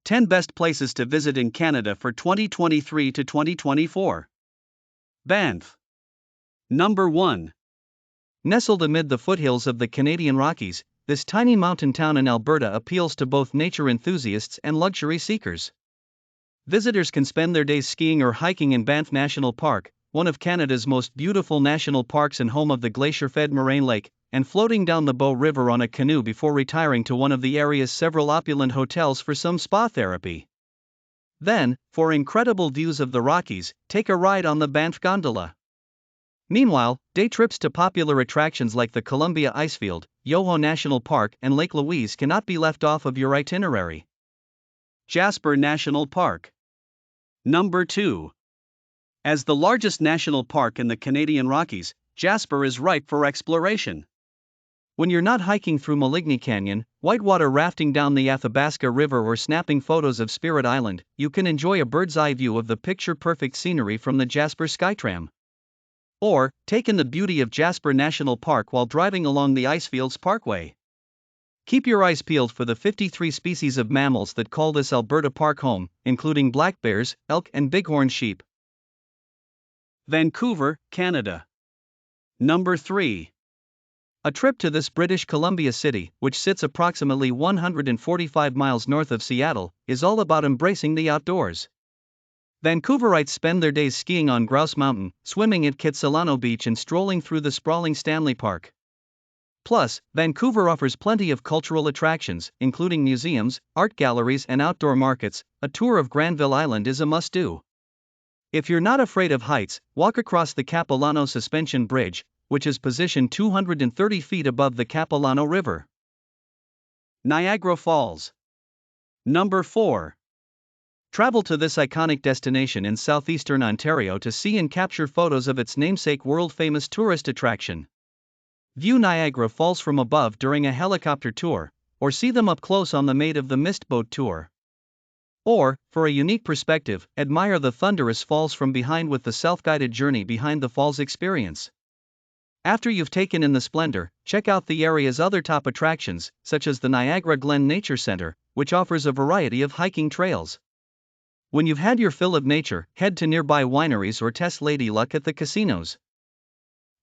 10 Best Places to Visit in Canada for 2023 to 2024. Banff. Number 1. Nestled amid the foothills of the Canadian Rockies, this tiny mountain town in Alberta appeals to both nature enthusiasts and luxury seekers. Visitors can spend their days skiing or hiking in Banff National Park, one of Canada's most beautiful national parks and home of the glacier-fed Moraine Lake, and floating down the Bow River on a canoe before retiring to one of the area's several opulent hotels for some spa therapy. Then, for incredible views of the Rockies, take a ride on the Banff Gondola. Meanwhile, day trips to popular attractions like the Columbia Icefield, Yoho National Park, and Lake Louise cannot be left off of your itinerary. Jasper National Park. Number 2. As the largest national park in the Canadian Rockies, Jasper is ripe for exploration. When you're not hiking through Maligne Canyon, whitewater rafting down the Athabasca River, or snapping photos of Spirit Island, you can enjoy a bird's-eye view of the picture-perfect scenery from the Jasper SkyTram. Or, take in the beauty of Jasper National Park while driving along the Icefields Parkway. Keep your eyes peeled for the 53 species of mammals that call this Alberta park home, including black bears, elk, and bighorn sheep. Vancouver, Canada. Number 3. A trip to this British Columbia city, which sits approximately 145 miles north of Seattle, is all about embracing the outdoors. Vancouverites spend their days skiing on Grouse Mountain, swimming at Kitsilano Beach, and strolling through the sprawling Stanley Park. Plus, Vancouver offers plenty of cultural attractions, including museums, art galleries, and outdoor markets. A tour of Granville Island is a must-do. If you're not afraid of heights, walk across the Capilano Suspension Bridge, which is positioned 230 feet above the Capilano River. Niagara Falls. Number 4. Travel to this iconic destination in southeastern Ontario to see and capture photos of its namesake world-famous tourist attraction. View Niagara Falls from above during a helicopter tour, or see them up close on the Maid of the Mist boat tour. Or, for a unique perspective, admire the thunderous falls from behind with the self-guided journey behind the falls experience. After you've taken in the splendor, check out the area's other top attractions, such as the Niagara Glen Nature Center, which offers a variety of hiking trails. When you've had your fill of nature, head to nearby wineries or test Lady Luck at the casinos.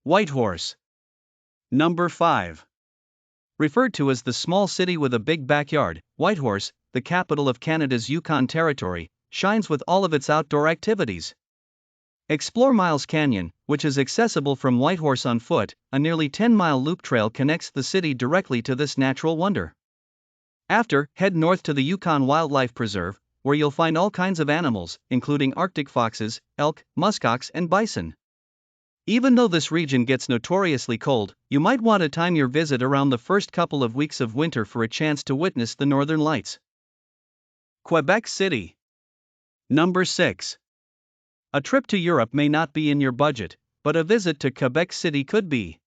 Whitehorse. Number 5. Referred to as the small city with a big backyard, Whitehorse, the capital of Canada's Yukon Territory, shines with all of its outdoor activities. Explore Miles Canyon, which is accessible from Whitehorse on foot. A nearly 10-mile loop trail connects the city directly to this natural wonder. After, head north to the Yukon Wildlife Preserve, where you'll find all kinds of animals, including Arctic foxes, elk, muskox, and bison. Even though this region gets notoriously cold, you might want to time your visit around the first couple of weeks of winter for a chance to witness the northern lights. Quebec City. Number 6. A trip to Europe may not be in your budget, but a visit to Quebec City could be.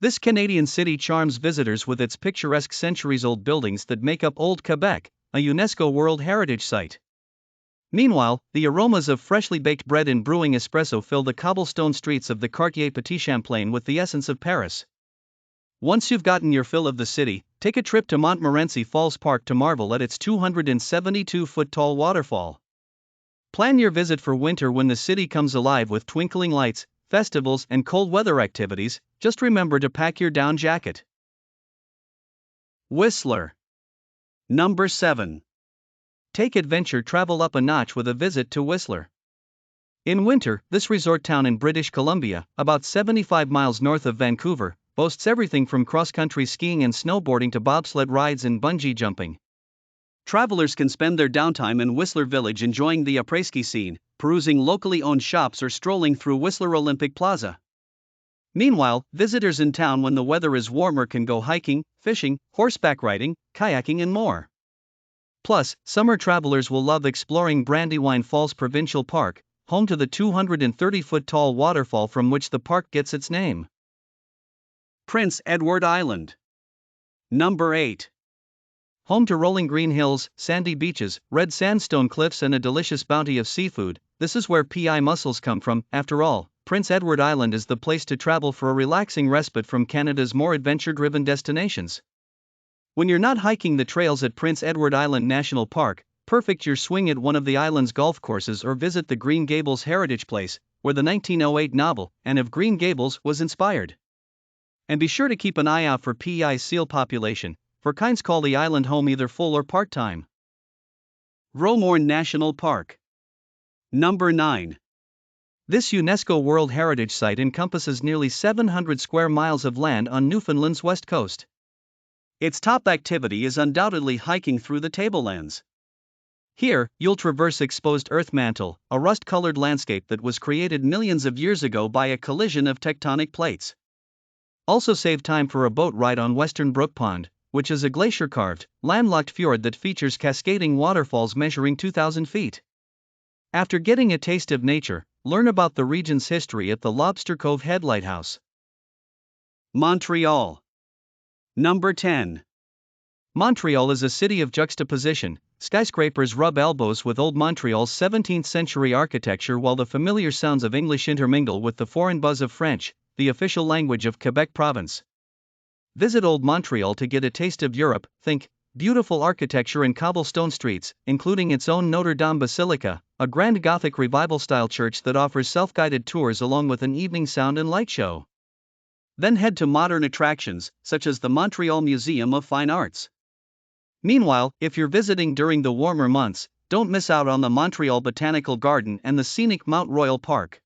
This Canadian city charms visitors with its picturesque centuries-old buildings that make up Old Quebec, a UNESCO World Heritage Site. Meanwhile, the aromas of freshly baked bread and brewing espresso fill the cobblestone streets of the Quartier Petit Champlain with the essence of Paris. Once you've gotten your fill of the city, take a trip to Montmorency Falls Park to marvel at its 272-foot-tall waterfall. Plan your visit for winter when the city comes alive with twinkling lights, festivals, and cold weather activities. Just remember to pack your down jacket. Whistler. Number 7. Take adventure travel up a notch with a visit to Whistler. In winter, this resort town in British Columbia, about 75 miles north of Vancouver, boasts everything from cross-country skiing and snowboarding to bobsled rides and bungee jumping. Travelers can spend their downtime in Whistler Village enjoying the après-ski scene, perusing locally owned shops, or strolling through Whistler Olympic Plaza. Meanwhile, visitors in town when the weather is warmer can go hiking, fishing, horseback riding, kayaking, and more. Plus, summer travelers will love exploring Brandywine Falls Provincial Park, home to the 230-foot-tall waterfall from which the park gets its name. Prince Edward Island. Number 8. Home to rolling green hills, sandy beaches, red sandstone cliffs, and a delicious bounty of seafood, this is where PI mussels come from. After all, Prince Edward Island is the place to travel for a relaxing respite from Canada's more adventure-driven destinations. When you're not hiking the trails at Prince Edward Island National Park, Perfect your swing at one of the island's golf courses or visit the Green Gables Heritage Place, where the 1908 novel, Anne of Green Gables, was inspired. And be sure to keep an eye out for PEI's seal population, for kinds call the island home either full or part-time. Moraine National Park. Number 9. This UNESCO World Heritage Site encompasses nearly 700 square miles of land on Newfoundland's west coast. Its top activity is undoubtedly hiking through the tablelands. Here, you'll traverse exposed earth mantle, a rust-colored landscape that was created millions of years ago by a collision of tectonic plates. Also save time for a boat ride on Western Brook Pond, which is a glacier-carved, landlocked fjord that features cascading waterfalls measuring 2,000 feet. After getting a taste of nature, learn about the region's history at the Lobster Cove Head Lighthouse. Montreal. Number 10. Montreal is a city of juxtaposition. Skyscrapers rub elbows with old Montreal's 17th century architecture while the familiar sounds of English intermingle with the foreign buzz of French, the official language of Quebec province. Visit Old Montreal to get a taste of Europe. Think beautiful architecture and cobblestone streets, including its own Notre Dame Basilica, a grand Gothic revival-style church that offers self-guided tours along with an evening sound and light show. Then head to modern attractions, such as the Montreal Museum of Fine Arts. Meanwhile, if you're visiting during the warmer months, don't miss out on the Montreal Botanical Garden and the scenic Mount Royal Park.